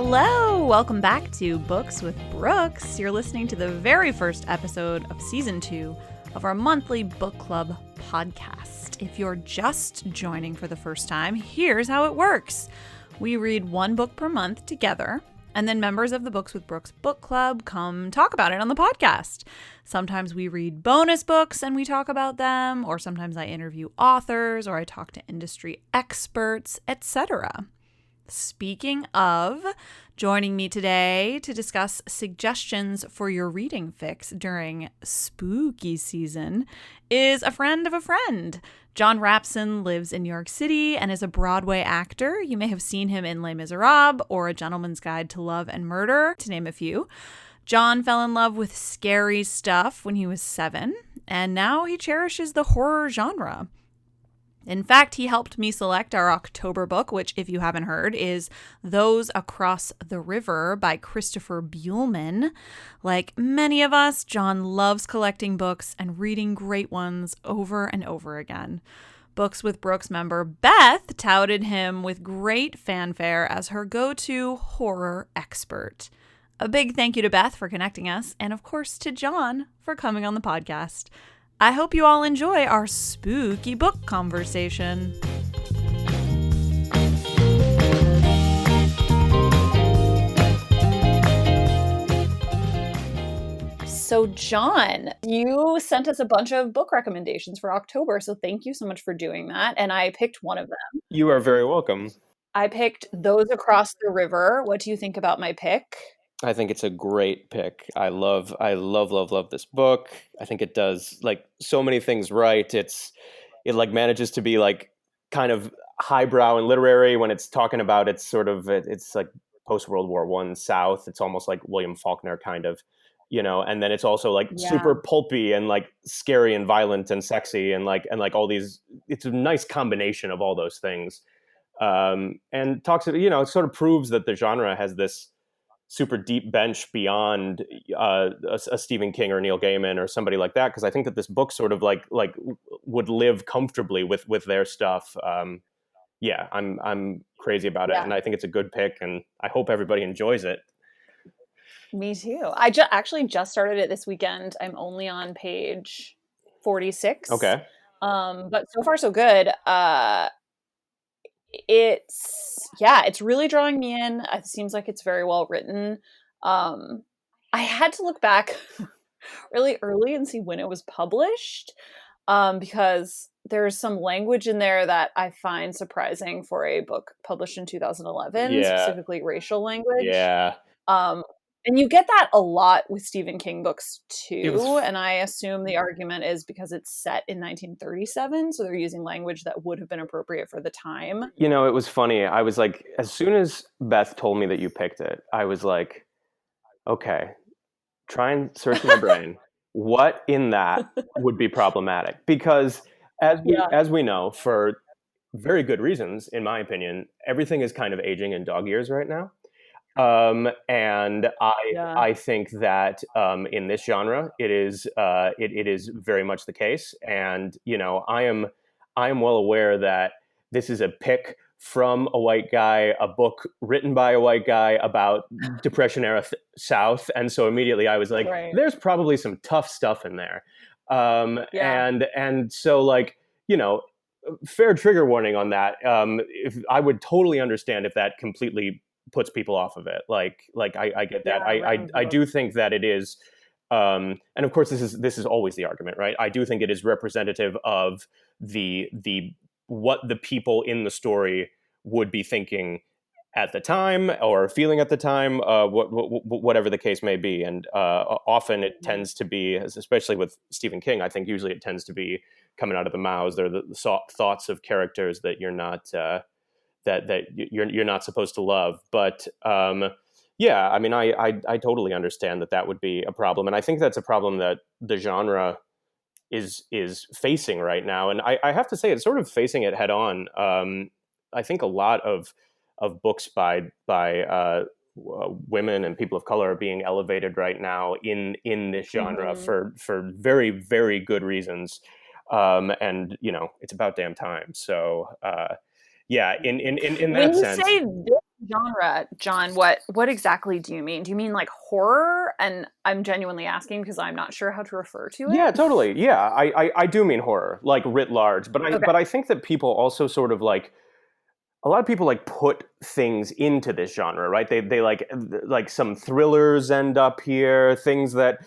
Hello! Welcome back to Books with Brookes. You're listening to the very first episode of Season 2 of our monthly book club podcast. If you're just joining for the first time, here's how it works. We read one book per month together, and then members of the Books with Brookes book club come talk about it on the podcast. Sometimes we read bonus books and we talk about them, or sometimes I interview authors, or I talk to industry experts, etc. Speaking of, joining me today to discuss suggestions for your reading fix during spooky season is a friend of a friend. John Rapson lives in New York City and is a Broadway actor. You may have seen him in Les Miserables or A Gentleman's Guide to Love and Murder, to name a few. John fell in love with scary stuff when he was 7, and now he cherishes the horror genre. In fact, he helped me select our October book, which, if you haven't heard, is Those Across the River by Christopher Buehlman. Like many of us, John loves collecting books and reading great ones over and over again. Books with Brookes member Beth touted him with great fanfare as her go-to horror expert. A big thank you to Beth for connecting us, and of course to John for coming on the podcast. I hope you all enjoy our spooky book conversation. So, John, you sent us a bunch of book recommendations for October, so thank you so much for doing that. And I picked one of them. You are very welcome. I picked Those Across the River. What do you think about my pick? I think it's a great pick. I love this book. I think it does like so many things right. It like manages to be like kind of highbrow and literary when it's talking about it's like post World War I South. It's almost like William Faulkner kind of, and then it's also like super pulpy and like scary and violent and sexy and like all these. It's a nice combination of all those things, and talks. It sort of proves that the genre has this super deep bench beyond a Stephen King or Neil Gaiman or somebody like that, because I think that this book sort of like would live comfortably with their stuff. I'm crazy about it, and I think it's a good pick, and I hope everybody enjoys it. Me too. I actually just started it this weekend. I'm only on page 46. Okay. But so far so good. It's really drawing me in. It seems like it's very well written. I had to look back really early and see when it was published, because there's some language in there that I find surprising for a book published in 2011, specifically racial language. Yeah. And you get that a lot with Stephen King books too, and I assume the argument is because it's set in 1937, so they're using language that would have been appropriate for the time. It was funny. I was like, as soon as Beth told me that you picked it, I was like, okay, try and search my brain. What in that would be problematic? Because as we know, for very good reasons, in my opinion, everything is kind of aging in dog years right now. And I think that in this genre, it is very much the case. And I am well aware that this is a pick from a white guy, a book written by a white guy about Depression era South, and so immediately I was like, there's probably some tough stuff in there. And so like fair trigger warning on that. If I would totally understand if that completely puts people off of it. Like I get that. I do think that it is, and of course this is always the argument, right? I do think it is representative of the what the people in the story would be thinking at the time or feeling at the time, whatever the case may be. And often it tends to be, especially with Stephen King, I think usually it tends to be coming out of the mouths. They're the thoughts of characters that you're not that you're not supposed to love. But I mean, I totally understand that would be a problem, and I think that's a problem that the genre is facing right now. And I have to say, it's sort of facing it head on. I think a lot of books by women and people of color are being elevated right now in this genre for very, very good reasons. And it's about damn time. So. In that sense. When you say this genre, John, what exactly do you mean? Do you mean like horror? And I'm genuinely asking because I'm not sure how to refer to it. Yeah, totally. Yeah, I do mean horror, like writ large, but Okay. I think that people also sort of like a lot of people like put things into this genre, right? They like some thrillers end up here, things that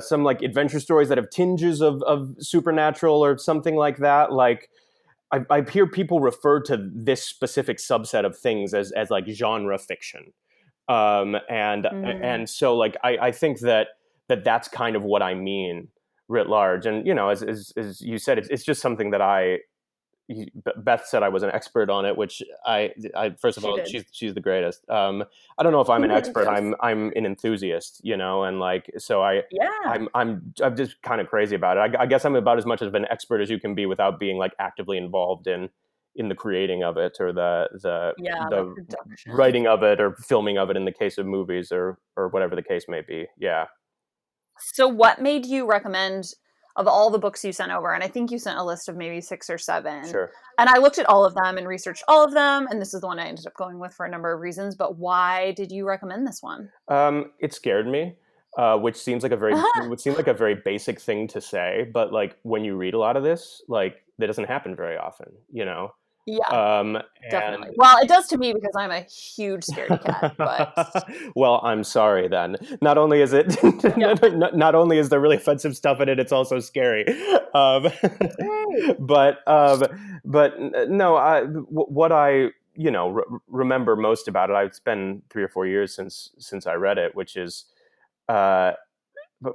some like adventure stories that have tinges of supernatural or something like that. Like I hear people refer to this specific subset of things as like genre fiction, Mm. and so like I think that's kind of what I mean writ large, and you know as you said, it's just something that Beth said I was an expert on it, which I first of She all, did. she's the greatest. I don't know if I'm an expert. Yes. I'm an enthusiast, you know, and like so Yeah. I'm just kind of crazy about it. I guess I'm about as much of an expert as you can be without being like actively involved in the creating of it or Yeah, the the production. writing of it or filming of it in the case of movies or whatever the case may be. Yeah, So what made you recommend of all the books you sent over, and I think you sent a list of maybe 6 or 7, sure. and I looked at all of them and researched all of them, and this is the one I ended up going with for a number of reasons, but why did you recommend this one? It scared me, which seemed like a very basic thing to say, but like when you read a lot of this, like that doesn't happen very often, you know. Yeah, Um, definitely. and Well, it does to me because I'm a huge scaredy cat, but well, I'm sorry then. Not only is it, yeah. not only is there really offensive stuff in it, it's also scary. Um, Great. but no, what I remember most about it. It's been 3 or 4 years since I read it, which is uh,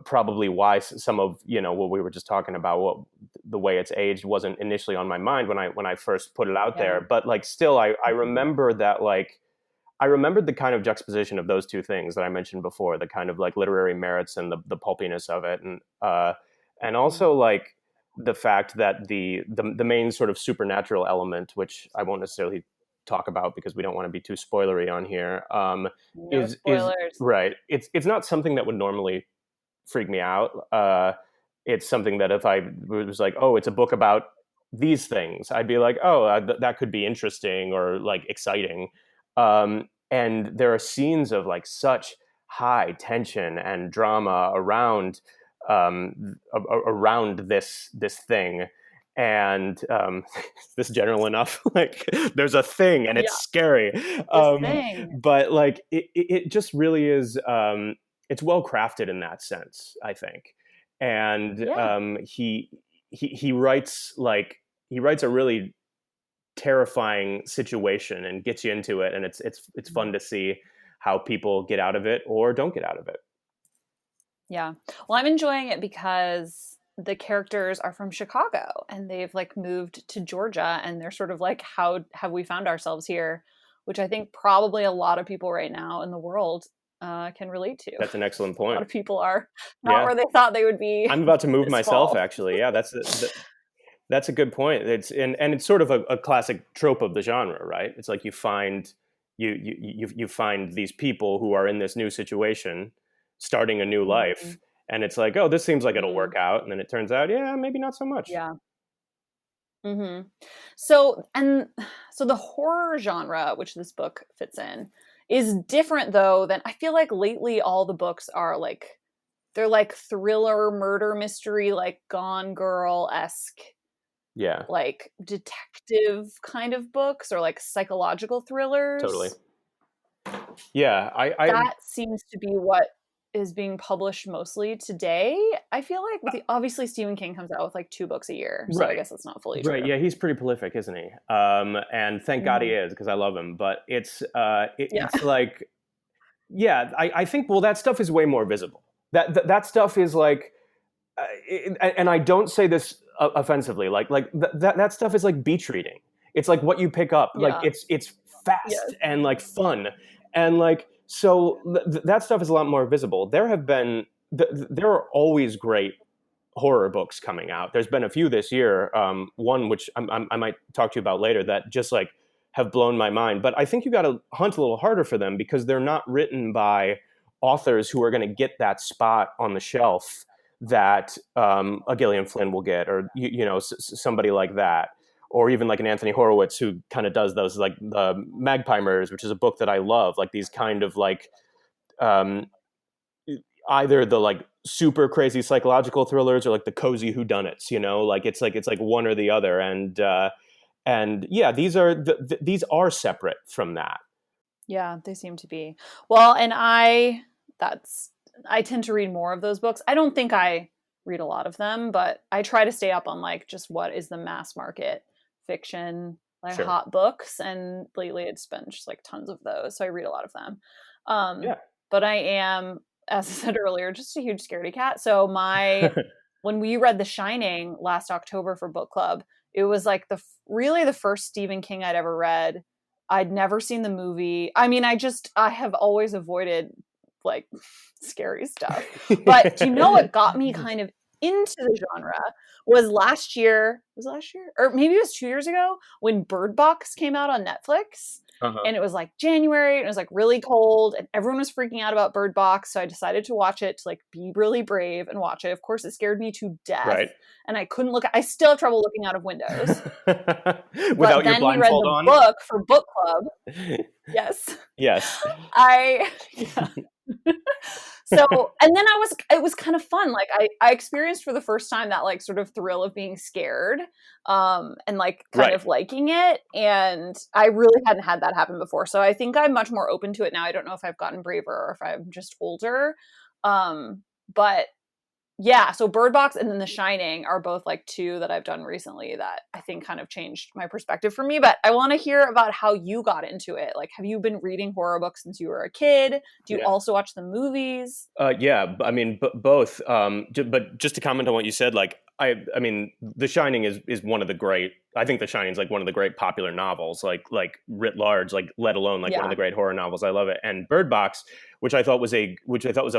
probably why some of what we were just talking about, what the way it's aged, wasn't initially on my mind when I first put it out Yeah. there. But like, still, I Mhm. remember that like I remembered the kind of juxtaposition of those two things that I mentioned before, the kind of like literary merits and the pulpiness of it, and Mhm. also like the fact that the main sort of supernatural element, which I won't necessarily talk about because we don't want to be too spoilery on here, No is spoilers. right. It's not something that would normally freak me out. It's something that if I was like, oh, it's a book about these things, I'd be like, oh, that could be interesting or like exciting. And there are scenes of like such high tension and drama around this thing. And this general enough, like there's a thing and it's Yeah, scary, this thing. but like it just really is. It's well crafted in that sense, I think. And Yeah. he writes like he writes a really terrifying situation and gets you into it, and it's fun Mhm. to see how people get out of it or don't get out of it. Yeah. Well, I'm enjoying it because the characters are from Chicago and they've like moved to Georgia and they're sort of like, how have we found ourselves here? Which I think probably a lot of people right now in the world can relate to. That's an excellent A lot point. of people are not Yeah, where they thought they would be I'm about to move this myself. fall. Actually, yeah, that's a good point. And it's sort of a classic trope of the genre, right? It's like you find these people who are in this new situation, starting a new Hmm. life, and it's like, oh, this seems like it'll Hmm. work out, and then it turns out, yeah, maybe not so much. Yeah. Hmm. So the horror genre, which this book fits in, is different though than I feel like lately all the books are like they're like thriller, murder mystery, like Gone Girl-esque, Yeah, like detective kind of books or like psychological totally. thrillers. Yeah, I That seems to be what is being published mostly today. I feel like with the obviously Stephen King comes out with like 2 books a year, so I right. guess that's not fully Right, true. yeah, he's pretty prolific, isn't he? And thank God he Mhm. is, because I love him. But Yeah. it's like, yeah, I think, well, that stuff is way more visible. That stuff is like, and I don't say this offensively. That stuff is like beach reading. It's like what you pick up. Like Yeah. it's Yes. fast and like fun, and like so that stuff is a lot more visible. There are always great horror books coming out. There's been a few this year. One which I might talk to you about later that just like have blown my mind. But I think you got to hunt a little harder for them because they're not written by authors who are going to get that spot on the shelf that a Gillian Flynn will get, or somebody like that, or even like an Anthony Horowitz who kind of does those, like the Magpie Murders, which is a book that I love, like these kind of like um, either the like super crazy psychological thrillers or like the cozy whodunits, you know, like it's like one or the other. And yeah, these are separate from that. Yeah, they seem to be. Well, and I tend to read more of those books. I don't think I read a lot of them, but I try to stay up on like just what is the mass market fiction, like Sure. hot books. And lately it's been just like tons of those. So I read a lot of them. Um, Yeah. but I am, as I said earlier, just a huge scaredy cat. So when we read The Shining last October for book club, it was like really the first Stephen King I'd ever read. I'd never seen the movie. I mean, I have always avoided like scary stuff. But do you know what got me kind of into the genre was last year, or maybe it was 2 years ago, when Bird Box came out on Netflix. Uh-huh. And it was like January, and it was like really cold, and everyone was freaking out about Bird Box. So I decided to watch it, to like be really brave and watch it. Of course, it scared me to death. Right. And I still have trouble looking out of windows. Without But your then we read blindfold the on? book for book club. Yes. Yes. Yeah. So, and then it was kind of fun. Like I experienced for the first time that like sort of thrill of being scared, and like kind of liking it. And I really hadn't had that happen before. So I think I'm much more open to it now. I don't know if I've gotten braver or if I'm just older. But yeah, so Bird Box and then The Shining are both like two that I've done recently that I think kind of changed my perspective for me. But I want to hear about how you got into it. Like, have you been reading horror books since you were a kid? Do you also watch the movies? Yeah, I mean, both. But just to comment on what you said, like I mean, The Shining is one of the great. I think The Shining is like one of the great popular novels, like writ large, like let alone like one of the great horror novels. I love it. And Bird Box, which I thought was a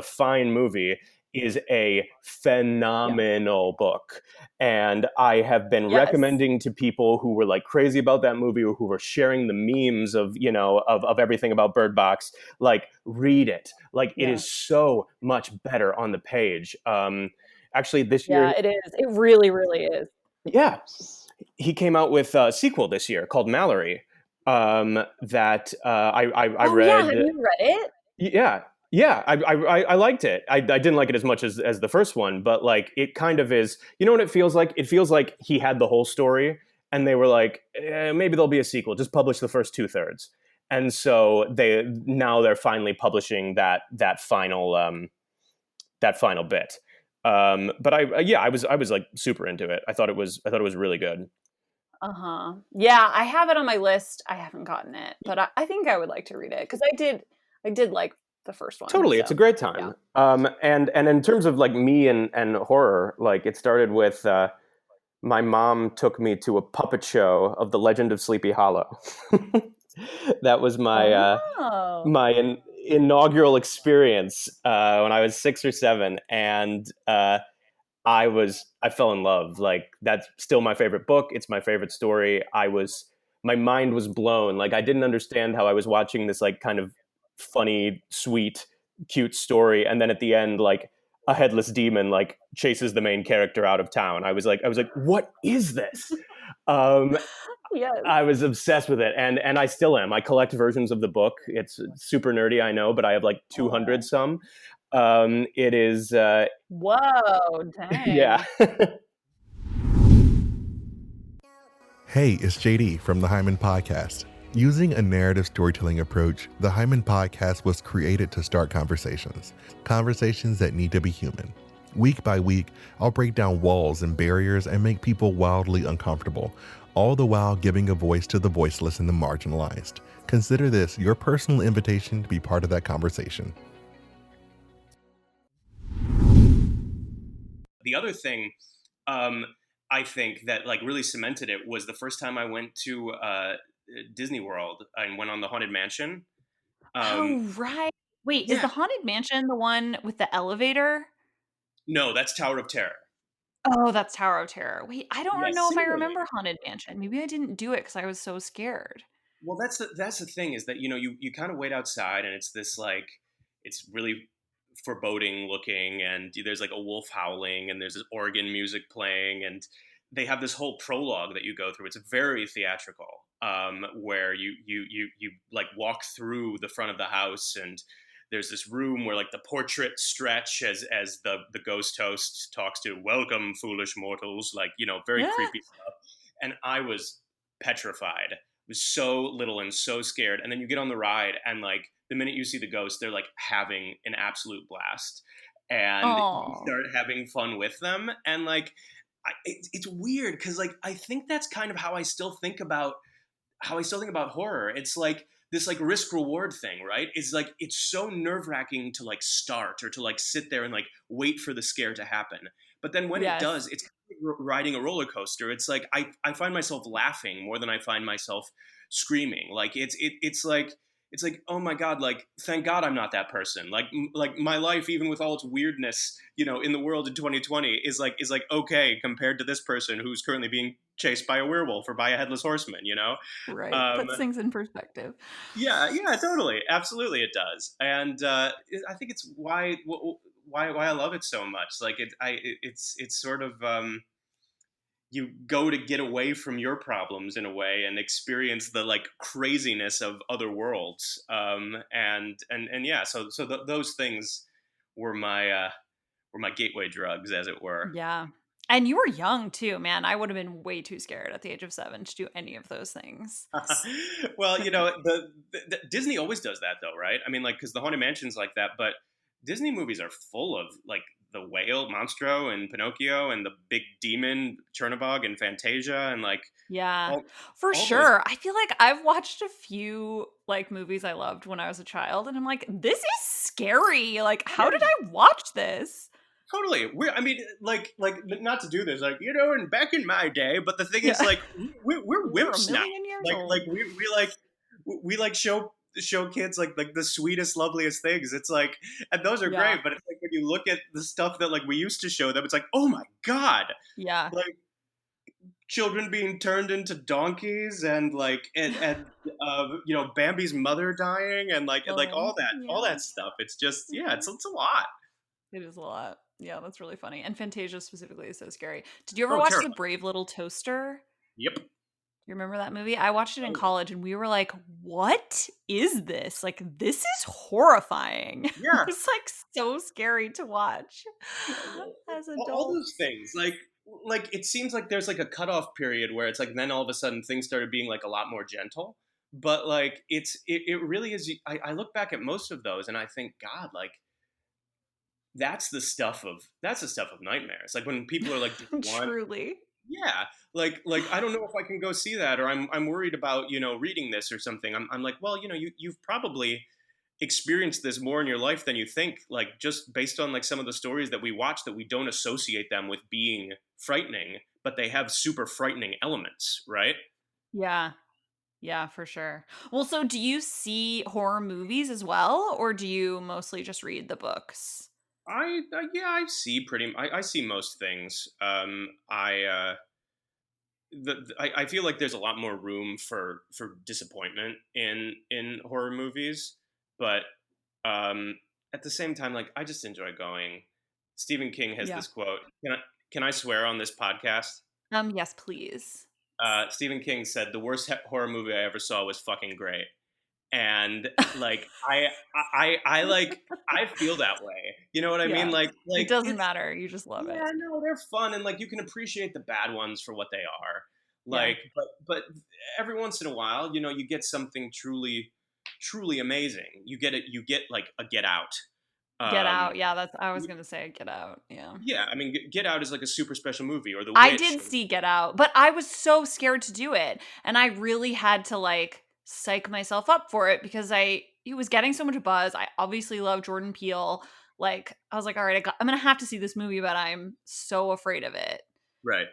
fine movie, is a phenomenal book. And I have been recommending to people who were like crazy about that movie, or who were sharing the memes of, you know, of everything about Bird Box, like read it. Like it is so much better on the page. Actually this year. Yeah, it is. It really, really is. Yeah. He came out with a sequel this year called Mallory. That I read. Yeah, have you read it? Yeah, I liked it. I didn't like it as much as the first one, but like it kind of is. You know what it feels like? It feels like he had the whole story, and they were like, maybe there'll be a sequel. Just publish the first 2/3. And so they're finally publishing that final bit. But I was like super into it. I thought it was really good. Uh-huh. Yeah, I have it on my list. I haven't gotten it, but I think I would like to read it because I did like the first one. Totally, so, it's a great time. Yeah. And in terms of like me and horror, like it started with my mom took me to a puppet show of The Legend of Sleepy Hollow. That was my inaugural experience when I was 6 or 7, and I fell in love. Like that's still my favorite book. It's my favorite story. My mind was blown. Like I didn't understand how I was watching this like kind of funny, sweet, cute story, and then at the end, like a headless demon like chases the main character out of town. I was like, what is this? Yes. I was obsessed with it, and I still am. I collect versions of the book. It's super nerdy, I know, but I have like 200 some. It is. Whoa! Dang. Yeah. Hey, it's JD from the Hyman Podcast. Using a narrative storytelling approach, the Hyman Podcast was created to start conversations that need to be human. Week by week, I'll break down walls and barriers and make people wildly uncomfortable, all the while giving a voice to the voiceless and the marginalized. Consider this your personal invitation to be part of that conversation. The other thing I think that like really cemented it was the first time I went to Disney World and went on the Haunted Mansion. Oh, right. Wait, is the Haunted Mansion the one with the elevator? No, that's Tower of Terror. Oh, that's Tower of Terror. Wait, I don't know if I similarly. remember Haunted Mansion. Maybe I didn't do it because I was so scared. Well, that's the thing is that, you know, you kind of wait outside and it's this like, it's really foreboding looking, and there's like a wolf howling and there's this organ music playing, and they have this whole prologue that you go through. It's very theatrical, where you like walk through the front of the house, and there's this room where like the portraits stretch as the ghost host talks to "Welcome, foolish mortals," like, you know, very Yeah. creepy stuff. And I was petrified. I was so little and so scared. And then you get on the ride, and like the minute you see the ghost, they're like having an absolute blast, and you Oh. start having fun with them. And like, it's weird because like I think that's kind of how I still think about horror. It's like this like risk reward thing, right? It's like it's so nerve wracking to like start or to like sit there and like wait for the scare to happen. But then when it Yes. does, it's kind of like riding a roller coaster. It's like I find myself laughing more than I find myself screaming. Like it's like, oh my god, like thank god I'm not that person. Like my life, even with all its weirdness, you know, in the world in 2020 is like okay compared to this person who's currently being chased by a werewolf or by a headless horseman, you know. Right. um Puts things in perspective. yeah, totally, absolutely it does. And I think it's why I love it so much. Like it's sort of you go to get away from your problems in a way and experience the like craziness of other worlds. And yeah, those things were my gateway drugs, as it were. Yeah. And you were young too, man. I would have been way too scared at the age of 7 to do any of those things. Well, you know, the Disney always does that though, right? I mean, like, because the Haunted Mansion's like that, but Disney movies are full of like the whale, Monstro, and Pinocchio, and the big demon, Chernabog, and Fantasia, and like Yeah, all for all those. sure. I feel like I've watched a few like movies I loved when I was a child, and I'm like, this is scary. Like, how did Yeah, I watch this? totally. I mean, like not to do this, like, you know, and back in my day. But the thing is, Yeah. like, we're We were a wimps now. million years Like old. we like show kids like the sweetest, loveliest things. It's like, and those are Yeah. great. But it's like when you look at the stuff that like we used to show them, it's like, oh my god, Yeah. like children being turned into donkeys, and like you know, Bambi's mother dying, and like Oh, all yeah. that stuff. It's just, yeah, Mhm. it's a lot. It is a lot. Yeah, that's really funny. And Fantasia specifically is so scary. Did you ever Oh, watch The terrible. Brave Little Toaster? Yep. You remember that movie? I watched it in Oh, college and we were like, what is this? Like, this is horrifying. It yeah. was like so scary to watch as All those adults. things, like it seems like there's like a cutoff period where it's like then all of a sudden things started being like a lot more gentle. But like it really is. I look back at most of those and I think, god, like that's the stuff of nightmares. Like when people are like, do you want, Truly. yeah, like I don't know if I can go see that, or I'm worried about, you know, reading this or something. I'm like, well, you know, you've probably experienced this more in your life than you think, like just based on like some of the stories that we watch, that we don't associate them with being frightening, but they have super frightening elements, right? Yeah. Yeah, for sure. Well, so do you see horror movies as well, or do you mostly just read the books? Yeah, I see most things. I feel like there's a lot more room for disappointment in horror movies, but um, at the same time, like I just enjoy going. Stephen King has Yeah. this quote. Can I swear on this podcast? Yes, please. Stephen King said the worst horror movie I ever saw was fucking great, and like I like I feel that way. You know what I mean? Yeah. It Like doesn't it's, matter. You just love yeah, it. no, they're fun, and like you can appreciate the bad ones for what they are. Yeah. Like, but every once in a while, you know, you get something truly amazing. You get like a Get Out. Get Um, Out. Yeah, that's I was gonna say Get Out. Yeah. yeah, I mean, Get Out is like a super special movie, or The I Witch. did see Get Out, but I was so scared to do it. And I really had to like psych myself up for it because it was getting so much buzz. I obviously love Jordan Peele. Like I was like, all right, I'm gonna have to see this movie, but I'm so afraid of it. Right,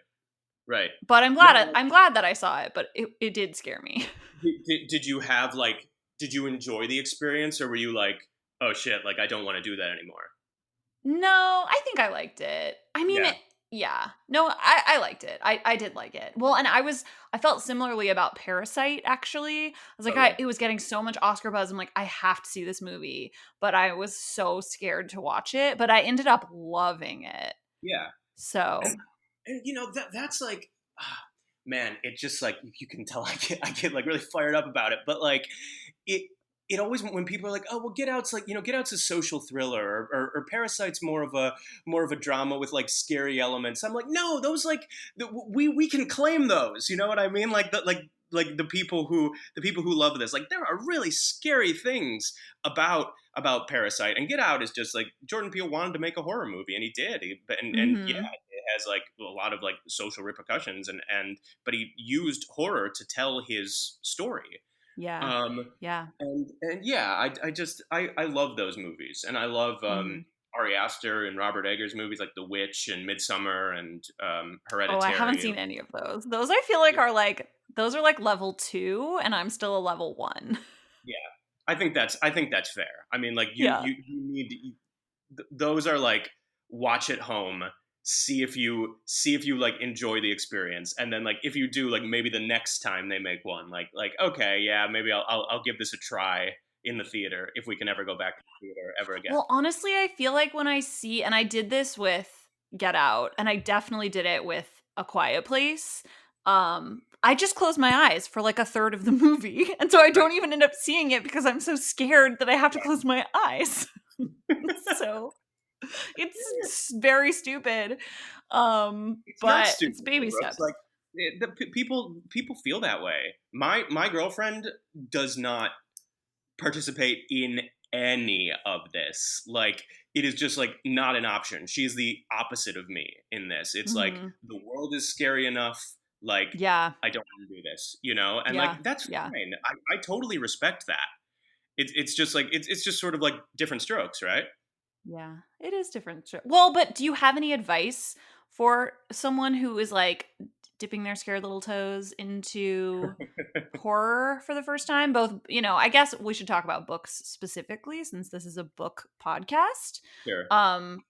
right. But No, I'm glad that I saw it, but it did scare me. did you have like, did you enjoy the experience, or were you like, oh shit, like I don't want to do that anymore? No, I think I liked it. I mean, Yeah, yeah. No, I liked it. I did like it. Well, and I felt similarly about Parasite actually. I was like, totally. it was getting so much Oscar buzz. I'm like, I have to see this movie, but I was so scared to watch it, but I ended up loving it. Yeah. So, And that's like, man, it just like you can tell I get like really fired up about it. But like it it always, when people are like, oh well, Get Out's like, Get Out's a social thriller, or Parasite's more of a drama with like scary elements. I'm like, no, those like we can claim those. You know what I mean? Like the people who love this, like there are really scary things about Parasite, and Get Out is just like Jordan Peele wanted to make a horror movie, and he did. And yeah, Mm-hmm. it has like a lot of like social repercussions, and but he used horror to tell his story. Yeah. Um, Yeah. and yeah, I love those movies, and I love Mm-hmm. Ari Aster and Robert Eggers movies like The Witch and Midsummer and Oh, I haven't Hereditary. seen any of those. Those I feel like are like those are like level 2 and I'm still a level 1. Yeah, I think that's fair. I mean, like Yeah. you need those are like, watch at home, see if you like enjoy the experience, and then like if you do, like maybe the next time they make one, like okay, yeah, maybe I'll give this a try in the theater if we can ever go back to the theater ever again. Well, honestly, I feel like when I see, and I did this with Get Out, and I definitely did it with A Quiet Place. I just close my eyes for like a third of the movie, and so I don't even end up seeing it because I'm so scared that I have to close my eyes. So it's very stupid, It's not but stupid, it's baby Brooks. steps. Like people feel that way. My girlfriend does not participate in any of this. Like, it is just like not an option. She's the opposite of me in this. It's like, Hmm. the world is scary enough. Like, Yeah, I don't want to do this. And yeah, like that's yeah. fine. I totally respect that. It's just like it's just sort of like different strokes, right? Yeah, it is different. Well, but do you have any advice for someone who is like dipping their scared little toes into horror for the first time? Both, I guess we should talk about books specifically since this is a book podcast. Sure.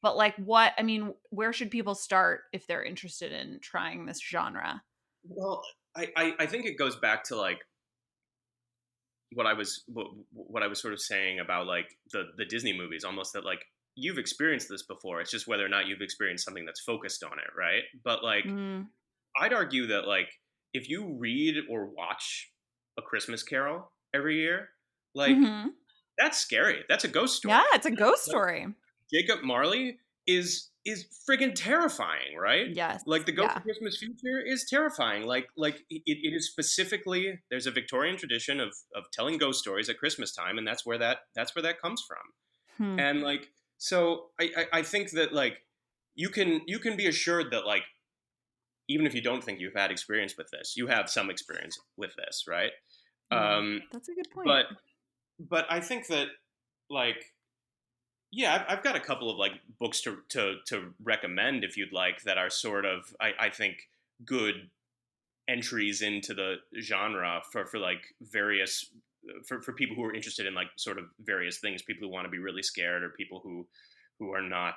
But like where should people start if they're interested in trying this genre? Well, I think it goes back to like what I was sort of saying about like the Disney movies, almost, that like you've experienced this before. It's just whether or not you've experienced something that's focused on it, right? But like, Mm, I'd argue that like if you read or watch A Christmas Carol every year, like hmm. that's scary. That's a ghost Yeah, story. it's a ghost story. Jacob Marley is friggin' terrifying, right? Yes. Like the Ghost Yeah. of Christmas Future is terrifying. Like it is specifically, there's a Victorian tradition of telling ghost stories at Christmas time, and that's where that comes from. Hmm. And like, so I think that like you can be assured that like, even if you don't think you've had experience with this, you have some experience with this, right? Yeah. Um, That's a good point. but but I think that like, yeah, I've got a couple of like books to recommend if you'd like, that are sort of, I think, good entries into the genre for like various, for people who are interested in like sort of various things, people who want to be really scared, or people who are not,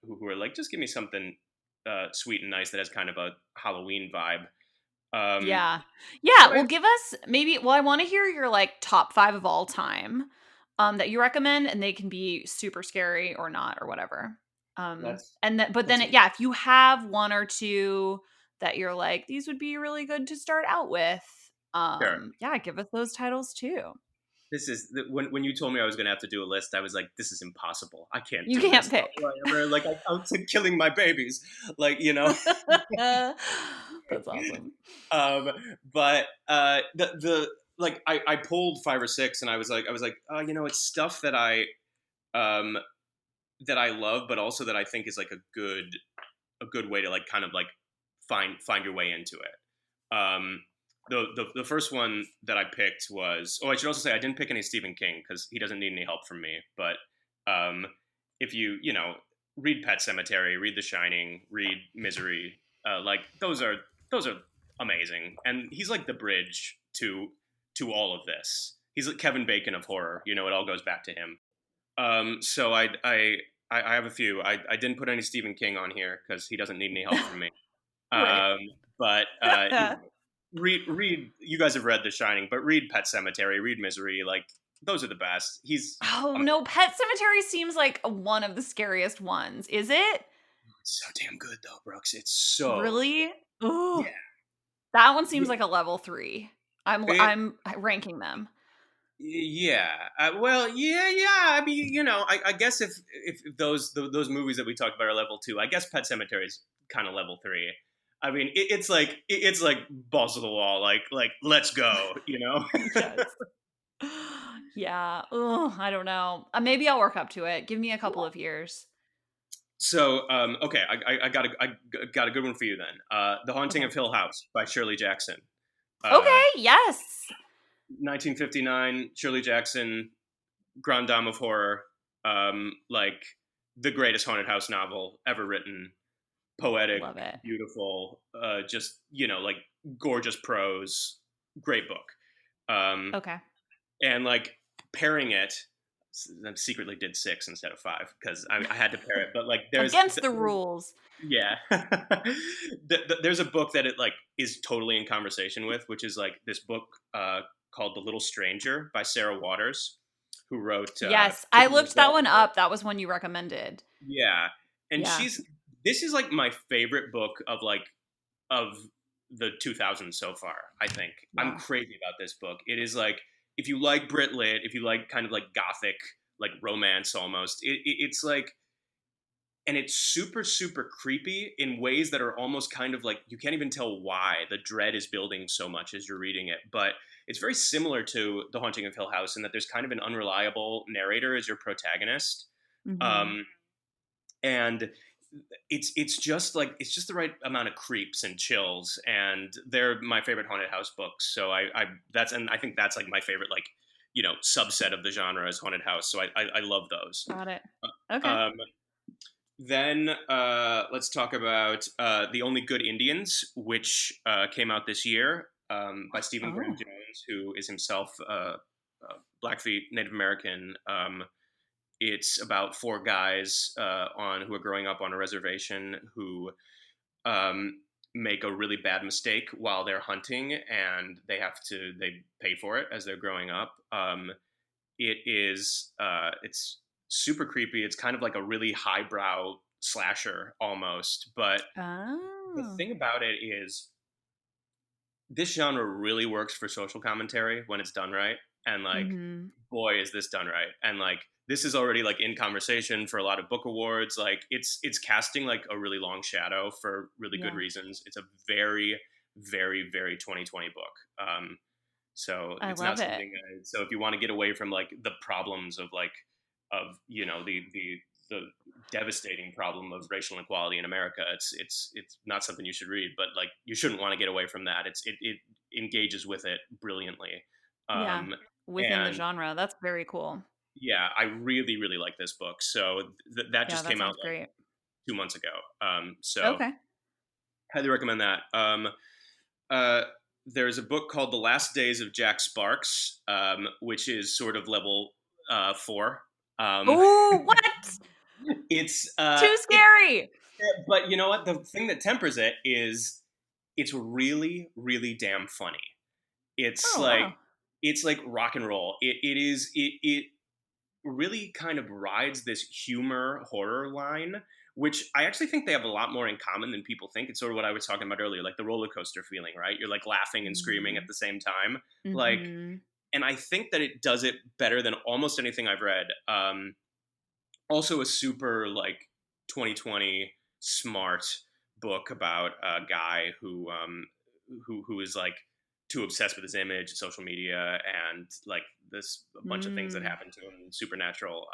who are like, just give me something sweet and nice that has kind of a Halloween vibe. Um, Yeah. Yeah, but well give us I want to hear your like top 5 of all time that you recommend, and they can be super scary or not or whatever. that's And then but then that's yeah, if you have one or two that you're like these would be really good to start out with, Sure. yeah, give us those titles too. When you told me I was going to have to do a list, I was like, this is impossible. I can't You do can't this. How pick. will I ever, like, I'm killing my babies, like. That's awesome. um, but the like, I pulled five or six, and I was like, it's stuff um that I love, but also that I think is like a good way to like kind of like find your way into it. The first one that I picked was, I should also say I didn't pick any Stephen King because he doesn't need any help from me. But um, if read Pet Cemetery, read The Shining, read Misery, like those are amazing, and he's like the bridge to all of this. He's like Kevin Bacon of horror. It all goes back to him. So I have a few. I didn't put any Stephen King on here because he doesn't need any help from me. Right. Um, but read. You guys have read The Shining, but read Pet Cemetery, read Misery. Like, those are the best. He's Oh um, no, Pet Cemetery seems like one of the scariest ones. Is it? It's so damn good though, Brooks. It's so Really? Oh, yeah. that one seems Yeah. like a level 3. It, I'm ranking them. yeah. Well, yeah. I mean, I guess if those movies that we talked about are level 2, I guess Pet Sematary is kind of level 3. I mean, it's like balls to the wall, like let's go, Yes. Yeah. Oh, I don't know. Maybe I'll work up to it. Give me a couple of years. So, okay, I got a good one for you then. The Haunting Okay. of Hill House by Shirley Jackson. Okay. Yes. 1959, Shirley Jackson, Grande Dame of Horror, like the greatest haunted house novel ever written. Poetic, Love it. beautiful, just like gorgeous prose, great book. Um, Okay. and like pairing it, I secretly did 6 instead of 5 because I had to pair it. But like Against the rules. yeah, there's a book that it like is totally in conversation with, which is like this book called The Little Stranger by Sarah Waters, who wrote Yes. I Chicken looked that Little. one up. That was one you recommended. Yeah, and Yeah. this is like my favorite book of the 2000s so far. I think I'm Wow. crazy about this book. It is like if you like Brit Lit, if you like kind of like gothic, like romance almost, it's like, and it's super super creepy in ways that are almost kind of like you can't even tell why the dread is building so much as you're reading it. But it's very similar to The Haunting of Hill House in that there's kind of an unreliable narrator as your protagonist. Mm-hmm. Um, and it's just the right amount of creeps and chills, and they're my favorite haunted house books. So I think that's like my favorite like subset of the genre is haunted house. So I love those. Got it. Okay. Um, then let's talk about The Only Good Indians, which came out this year by Stephen Graham Oh. Jones, who is himself Blackfeet Native American. It's about 4 guys who are growing up on a reservation who um, make a really bad mistake while they're hunting, and they pay for it as they're growing up. It's super creepy. It's kind of like a really highbrow slasher almost, but the Oh. thing about it is this genre really works for social commentary when it's done right. And like, Mm-hmm. boy, is this done right. And like, this is already like in conversation for a lot of book awards. Like, it's casting like a really long shadow for really good Yeah. reasons. It's a very, very, very 2020 book. So I it's not love it. something. So if you want to get away from like the problems of like of the devastating problem of racial inequality in America, it's not something you should read. But like you shouldn't want to get away from that. It engages with it brilliantly. Yeah. Um, Within the and genre. That's very cool. yeah, I really really like this book. So that Yeah, just that came out sounds like great. 2 months ago. So Okay. highly recommend that. Uh, there's a book called The Last Days of Jack Sparks, which is sort of level 4. Um, Oh, what? it's Too scary. but you know what? The thing that tempers it is it's really really damn funny. It's Oh, like wow. it's like rock and roll. It really kind of rides this humor horror line, which I actually think they have a lot more in common than people think. It's sort of what I was talking about earlier, like the roller coaster feeling, right? You're like laughing and screaming at the same time. Like, Mm-hmm. and I think that it does it better than almost anything I've read. Also, a super like 2020 smart book about a guy who is like too obsessed with his image and social media and like this a bunch of things that Mm. happen to him supernatural.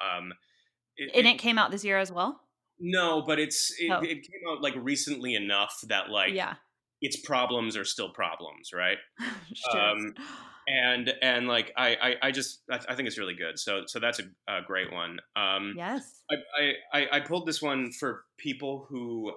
It, And it it came out this year as well? no, but Oh, it came out like recently enough that like yeah. its problems are still problems, right? Sure. Um, and like I think it's really good. So that's a great one. Yes. I pulled this one for people who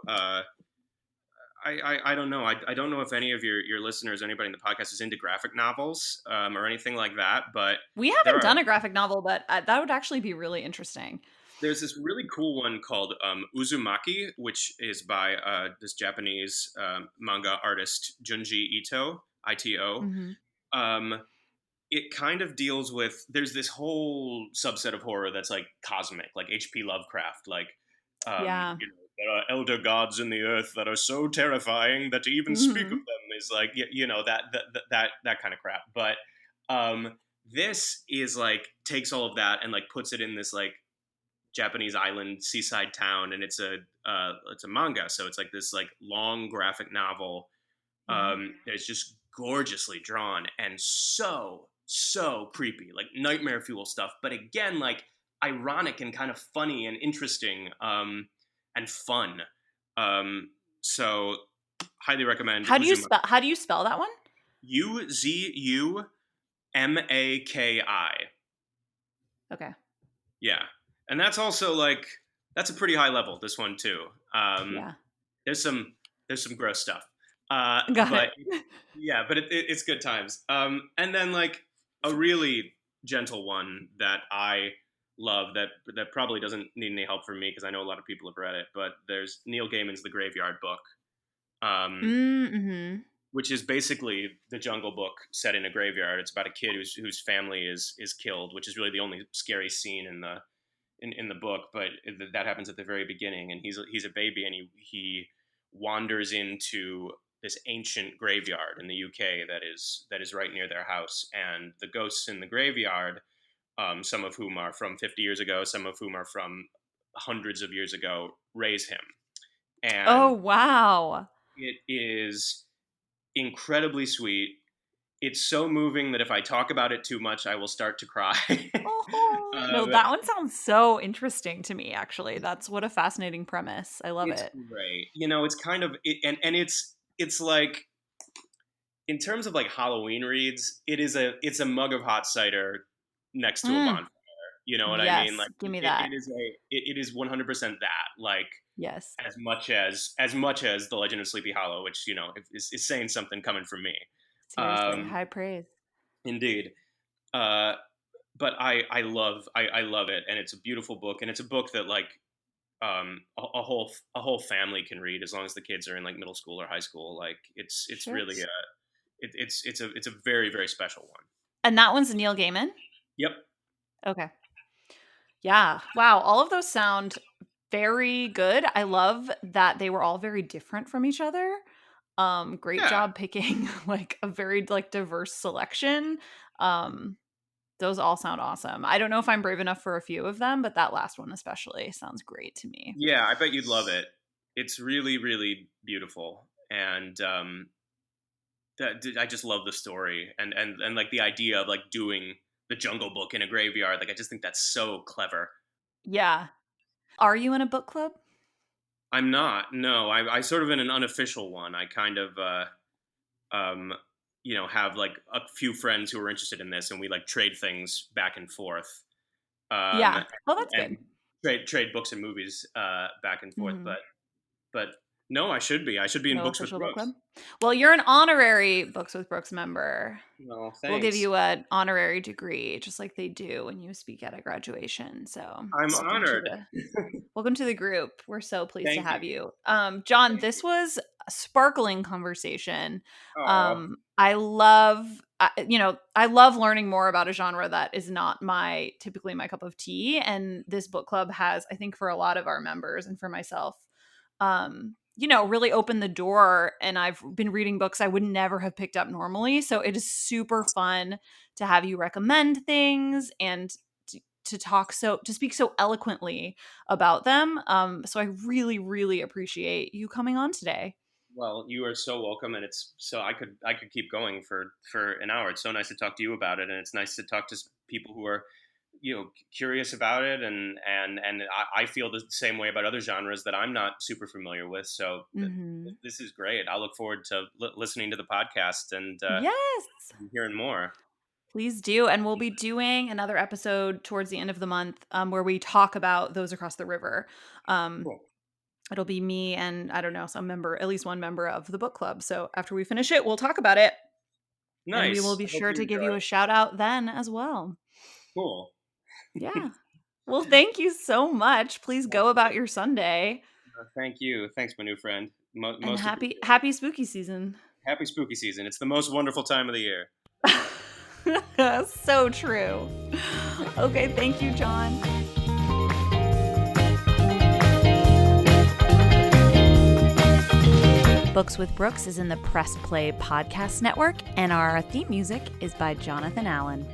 I don't know. I don't know if any of your listeners, anybody in the podcast, is into graphic novels or anything like that. But We there haven't are done a graphic novel, but that would actually be really interesting. there's this really cool one called Uzumaki, which is by this Japanese manga artist Junji Ito. Mm-hmm. Um, it kind of deals with there's this whole subset of horror that's like cosmic, like H.P. Lovecraft, like Yeah. there are elder gods in the earth that are so terrifying that to even speak of them is like, that kind of crap. But this is like takes all of that and like puts it in this like Japanese island seaside town, and it's a manga, so it's like this like long graphic novel. That's just gorgeously drawn and so creepy, like nightmare fuel stuff. But again, like ironic and kind of funny and interesting, and fun. So highly recommend. How do you spell that one? Uzumaki. Okay. Yeah. And that's also like, that's a pretty high level, this one too. Yeah. There's some gross stuff. Got but it. yeah, but it's good times. And then like a really gentle one that I love that probably doesn't need any help from me because I know a lot of people have read it, but there's Neil Gaiman's The Graveyard Book. Which is basically the Jungle Book set in a graveyard. It's about a kid whose family is killed, which is really the only scary scene in the book. But that happens at the very beginning, and he's a baby, and he wanders into this ancient graveyard in the UK that is right near their house, and the ghosts in the graveyard, some of whom are from 50 years ago, some of whom are from hundreds of years ago, raise him. And oh wow! It is incredibly sweet. It's so moving that if I talk about it too much, I will start to cry. No, that one sounds so interesting to me, actually. That's what a fascinating premise. I love it. It's great. It's kind of, and it's like, in terms of like Halloween reads, it's a mug of hot cider next to a bonfire. You know what I mean? Like, give me that. It is 100% that. Like, yes, as much as The Legend of Sleepy Hollow, which is saying something coming from me. Seriously, high praise. Indeed. But I love it, and it's a beautiful book, and it's a book that like a whole family can read as long as the kids are in like middle school or high school. Like it's sure. Really it's a very, very special one. And that one's Neil Gaiman? Yep. Okay. Yeah. Wow. All of those sound very good. I love that they were all very different from each other. Great job picking like a very like diverse selection. Those all sound awesome. I don't know if I'm brave enough for a few of them, but that last one especially sounds great to me. Yeah, I bet you'd love it. It's really, really beautiful. And I just love the story and like the idea of like doing the Jungle Book in a graveyard. Like, I just think that's so clever. Yeah. Are you in a book club? I'm not. No, I sort of in an unofficial one. I kind of, have like a few friends who are interested in this, and we like trade things back and forth. Yeah. Well, that's good. Trade books and movies back and forth. But no, I should be. I should be in Books with Brookes. Book club? Well, you're an honorary Books with Brookes member. Well, thanks. We'll give you an honorary degree, just like they do when you speak at a graduation. So I'm honored. Welcome to the group. We're so pleased to have you. John, this was a sparkling conversation. I love learning more about a genre that is not typically my cup of tea. And this book club has, I think, for a lot of our members and for myself, really opened the door, and I've been reading books I would never have picked up normally. So it is super fun to have you recommend things and to speak so eloquently about them. So I really, really appreciate you coming on today. Well, you are so welcome, and it's so I could keep going for an hour. It's so nice to talk to you about it, and it's nice to talk to people who are curious about it, and I feel the same way about other genres that I'm not super familiar with. So this is great. I look forward to listening to the podcast and hearing more. Please do. And we'll be doing another episode towards the end of the month where we talk about Those Across the River. Cool. It'll be me and, I don't know, at least one member of the book club. So after we finish it, we'll talk about it. Nice. And we will be sure to give you a shout out then as well. Cool. Yeah. Well, thank you so much. Please go about your Sunday. Thank you. Thanks, my new friend. And happy spooky season. Happy spooky season. It's the most wonderful time of the year. So true. Okay, thank you, John. Books with Brookes is in the Press Play Podcast Network, and our theme music is by Jonathan Allen.